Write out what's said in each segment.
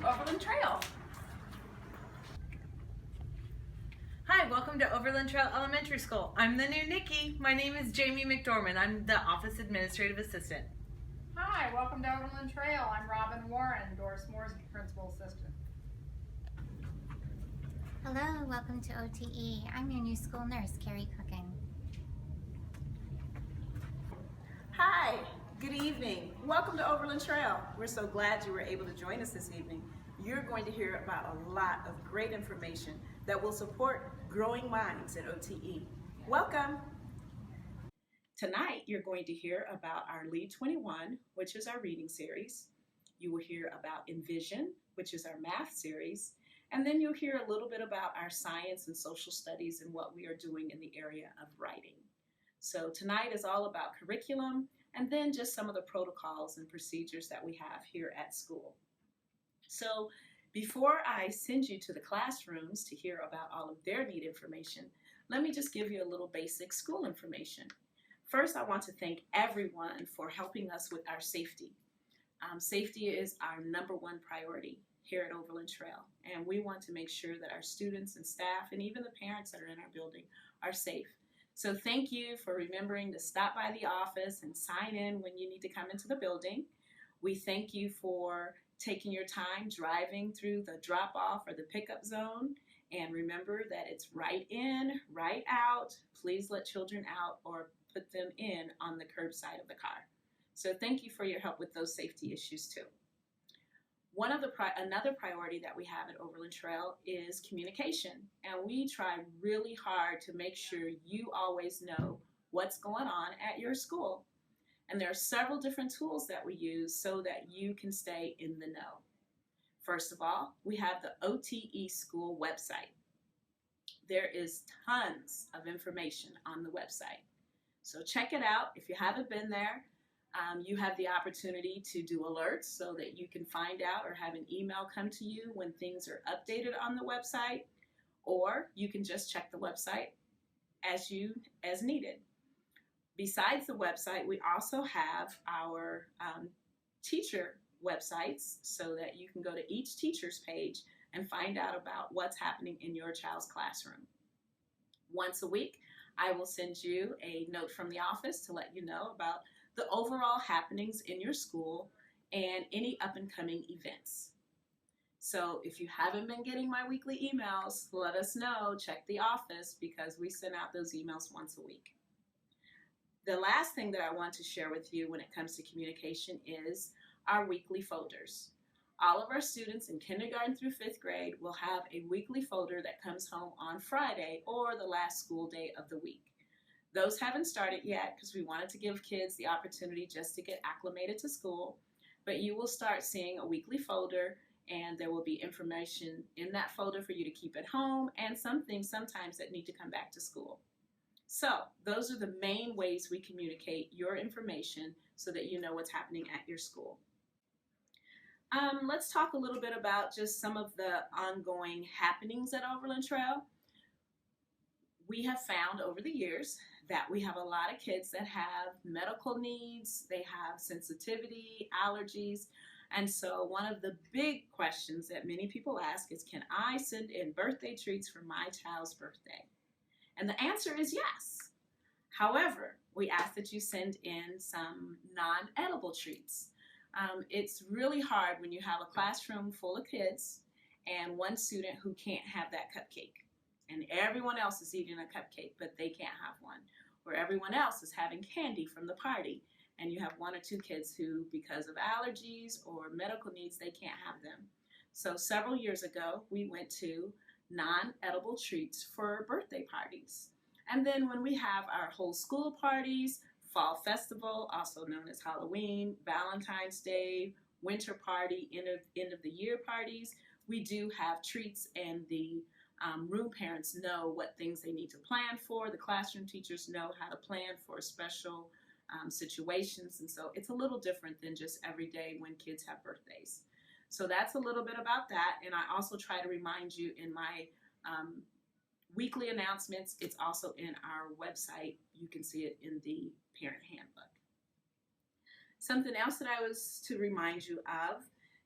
Overland Trail. Hi, welcome to Overland Trail Elementary School. I'm the new Nikki. My name is Jamie McDormand. I'm the Office Administrative Assistant. Hi, welcome to Overland Trail. I'm Robin Warren, Doris Moore's Principal Assistant. Hello, welcome to OTE. I'm your new school nurse, Carrie Cooking. Hi, good evening. Welcome to Overland Trail. We're so glad you were able to join us this evening. You're going to hear about a lot of great information that will support growing minds at OTE. Welcome. Tonight, you're going to hear about our Lead 21, which is our reading series. You will hear about Envision, which is our math series. And then you'll hear a little bit about our science and social studies and what we are doing in the area of writing. So tonight is all about curriculum and then just some of the protocols and procedures that we have here at school. So before I send you to the classrooms to hear about all of their neat information, let me just give you a little basic school information. First, I want to thank everyone for helping us with our safety. Safety is our number one priority here at Overland Trail, and we want to make sure that our students and staff and even the parents that are in our building are safe. So thank you for remembering to stop by the office and sign in when you need to come into the building. We thank you for taking your time driving through the drop-off or the pickup zone. And remember that it's right in, right out. Please let children out or put them in on the curbside of the car. So thank you for your help with those safety issues too. Another priority that we have at Overland Trail is communication, and we try really hard to make sure you always know what's going on at your school. And there are several different tools that we use so that you can stay in the know. First of all, we have the OTE school website. There is tons of information on the website. So check it out. If you haven't been there, you have the opportunity to do alerts so that you can find out or have an email come to you when things are updated on the website, or you can just check the website as needed. Besides the website, we also have our teacher websites so that you can go to each teacher's page and find out about what's happening in your child's classroom. Once a week, I will send you a note from the office to let you know about the overall happenings in your school and any up and coming events. So if you haven't been getting my weekly emails, let us know, check the office because we send out those emails once a week. The last thing that I want to share with you when it comes to communication is our weekly folders. All of our students in kindergarten through 5th grade will have a weekly folder that comes home on Friday or the last school day of the week. Those haven't started yet because we wanted to give kids the opportunity just to get acclimated to school, but you will start seeing a weekly folder and there will be information in that folder for you to keep at home and some things sometimes that need to come back to school. So those are the main ways we communicate your information so that you know what's happening at your school. Let's talk a little bit about just some of the ongoing happenings at Overland Trail. We have found over the years that we have a lot of kids that have medical needs, they have sensitivity, allergies, and so one of the big questions that many people ask is, can I send in birthday treats for my child's birthday? And the answer is yes. However, we ask that you send in some non-edible treats. It's really hard when you have a classroom full of kids and one student who can't have that cupcake. And everyone else is eating a cupcake, but they can't have one. Or everyone else is having candy from the party, and you have one or two kids who, because of allergies or medical needs, they can't have them. So several years ago, we went to non-edible treats for birthday parties. And then when we have our whole school parties, fall festival, also known as Halloween, Valentine's Day, winter party, end of the year parties, we do have treats, and the room parents know what things they need to plan for. The classroom teachers know how to plan for special situations, and so it's a little different than just every day when kids have birthdays. So that's a little bit about that, and I also try to remind you in my weekly announcements. It's also in our website. You can see it in the parent handbook. Something else that I was to remind you of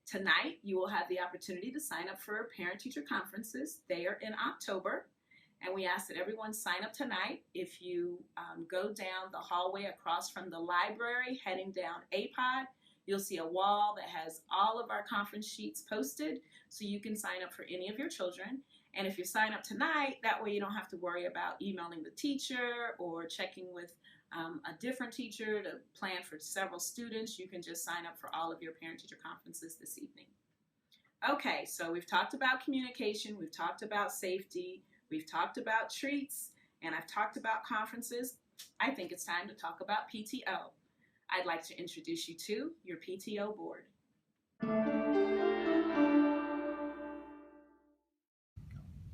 Tonight, you will have the opportunity to sign up for parent-teacher conferences. They are in October, and we ask that everyone sign up tonight. If you go down the hallway across from the library, heading down APOD, you'll see a wall that has all of our conference sheets posted, so you can sign up for any of your children. And if you sign up tonight, that way you don't have to worry about emailing the teacher or checking with a different teacher to plan for several students. You can just sign up for all of your parent-teacher conferences this evening. Okay, so we've talked about communication, we've talked about safety, we've talked about treats, and I've talked about conferences. I think it's time to talk about PTO. I'd like to introduce you to your PTO board.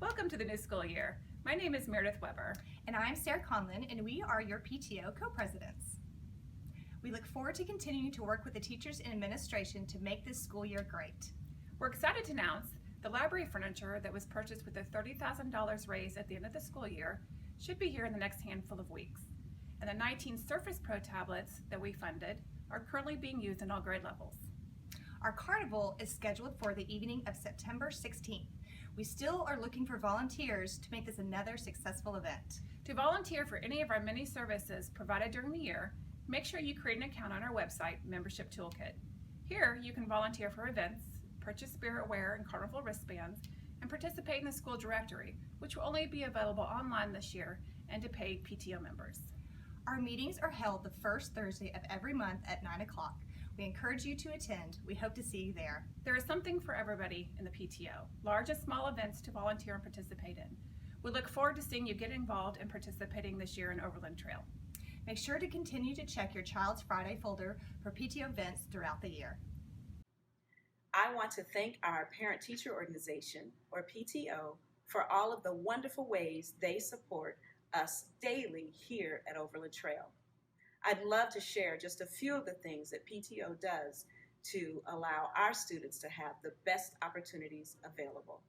Welcome to the new school year. My name is Meredith Weber. And I'm Sarah Conlin, and we are your PTO co-presidents. We look forward to continuing to work with the teachers and administration to make this school year great. We're excited to announce the library furniture that was purchased with a $30,000 raise at the end of the school year should be here in the next handful of weeks. And the 19 Surface Pro tablets that we funded are currently being used in all grade levels. Our carnival is scheduled for the evening of September 16th. We still are looking for volunteers to make this another successful event. To volunteer for any of our many services provided during the year, make sure you create an account on our website, Membership Toolkit. Here, you can volunteer for events, purchase Spiritware and Carnival wristbands, and participate in the school directory, which will only be available online this year and to paid PTO members. Our meetings are held the first Thursday of every month at 9 o'clock. We encourage you to attend. We hope to see you there. There is something for everybody in the PTO, large and small events to volunteer and participate in. We look forward to seeing you get involved and participating this year in Overland Trail. Make sure to continue to check your Child's Friday folder for PTO events throughout the year. I want to thank our parent-teacher organization, or PTO, for all of the wonderful ways they support us daily here at Overland Trail. I'd love to share just a few of the things that PTO does to allow our students to have the best opportunities available.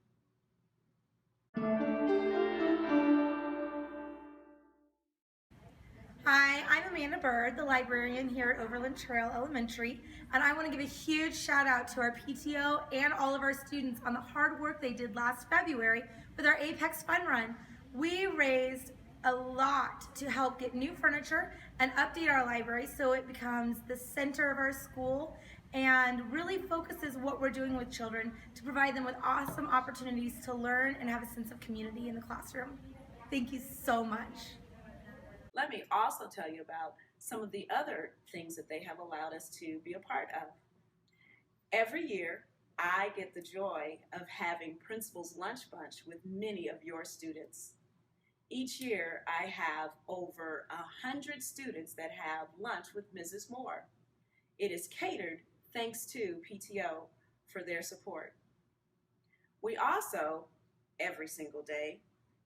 Hi, I'm Amanda Bird, the librarian here at Overland Trail Elementary, and I want to give a huge shout out to our PTO and all of our students on the hard work they did last February with our Apex Fun Run. We raised a lot to help get new furniture and update our library so it becomes the center of our school and really focuses what we're doing with children to provide them with awesome opportunities to learn and have a sense of community in the classroom. Thank you so much. Let me also tell you about some of the other things that they have allowed us to be a part of. Every year, I get the joy of having Principal's Lunch Bunch with many of your students. Each year, I have over 100 students that have lunch with Mrs. Moore. It is catered thanks to PTO for their support. We also, every single day,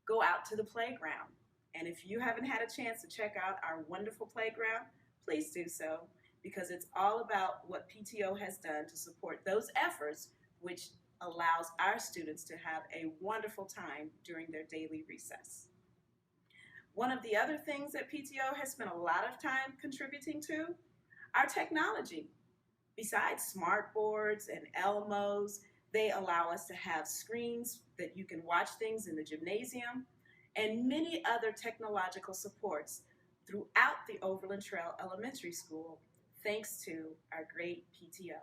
go out to the playground. And if you haven't had a chance to check out our wonderful playground, please do so, because it's all about what PTO has done to support those efforts, which allows our students to have a wonderful time during their daily recess. One of the other things that PTO has spent a lot of time contributing to, our technology. Besides smart boards and Elmos, they allow us to have screens that you can watch things in the gymnasium, and many other technological supports throughout the Overland Trail Elementary School, thanks to our great PTO.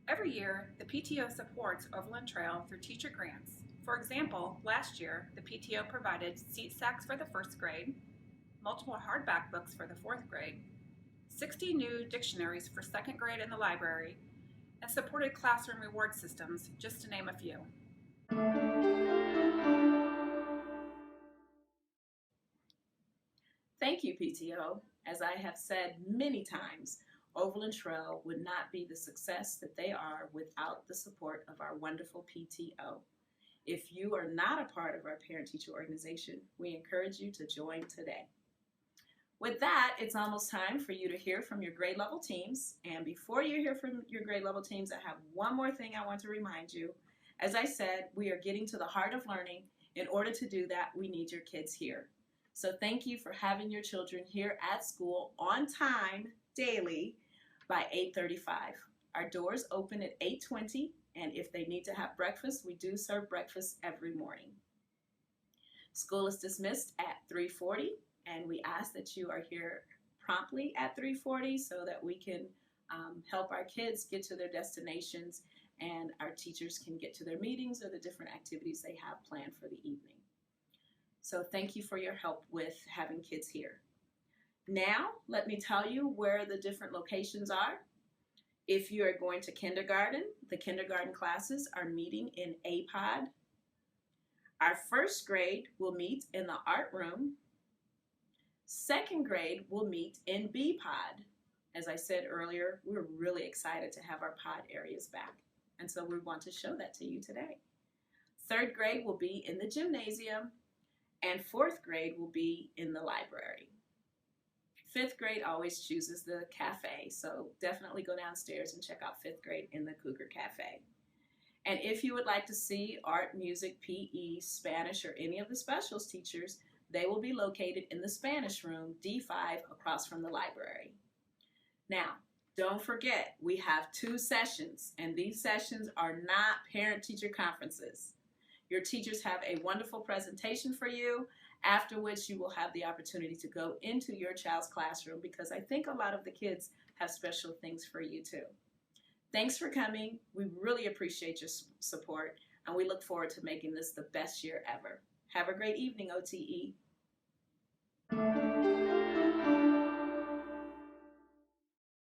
Every year, the PTO supports Overland Trail through teacher grants. For example, last year, the PTO provided seat sacks for the first grade, multiple hardback books for the fourth grade, 60 new dictionaries for second grade in the library, and supported classroom reward systems, just to name a few. Thank you, PTO. As I have said many times, Overland Trail would not be the success that they are without the support of our wonderful PTO. If you are not a part of our parent-teacher organization, we encourage you to join today. With that, it's almost time for you to hear from your grade level teams. And before you hear from your grade level teams, I have one more thing I want to remind you. As I said, we are getting to the heart of learning. In order to do that, we need your kids here. So thank you for having your children here at school on time daily by 8:35. Our doors open at 8:20, and if they need to have breakfast, we do serve breakfast every morning. School is dismissed at 3:40, and we ask that you are here promptly at 3:40 so that we can help our kids get to their destinations and our teachers can get to their meetings or the different activities they have planned for the evening. So thank you for your help with having kids here. Now, let me tell you where the different locations are. If you are going to kindergarten, the kindergarten classes are meeting in A pod. Our first grade will meet in the art room. Second grade will meet in B pod. As I said earlier, we're really excited to have our pod areas back, and so we want to show that to you today. Third grade will be in the gymnasium, and fourth grade will be in the library. Fifth grade always chooses the cafe, so definitely go downstairs and check out fifth grade in the Cougar Cafe. And if you would like to see art, music, PE, Spanish, or any of the specials teachers, they will be located in the Spanish room, D5, across from the library. Now, don't forget, we have 2 sessions, and these sessions are not parent-teacher conferences. Your teachers have a wonderful presentation for you, after which you will have the opportunity to go into your child's classroom because I think a lot of the kids have special things for you too. Thanks for coming. We really appreciate your support, and we look forward to making this the best year ever. Have a great evening, OTE.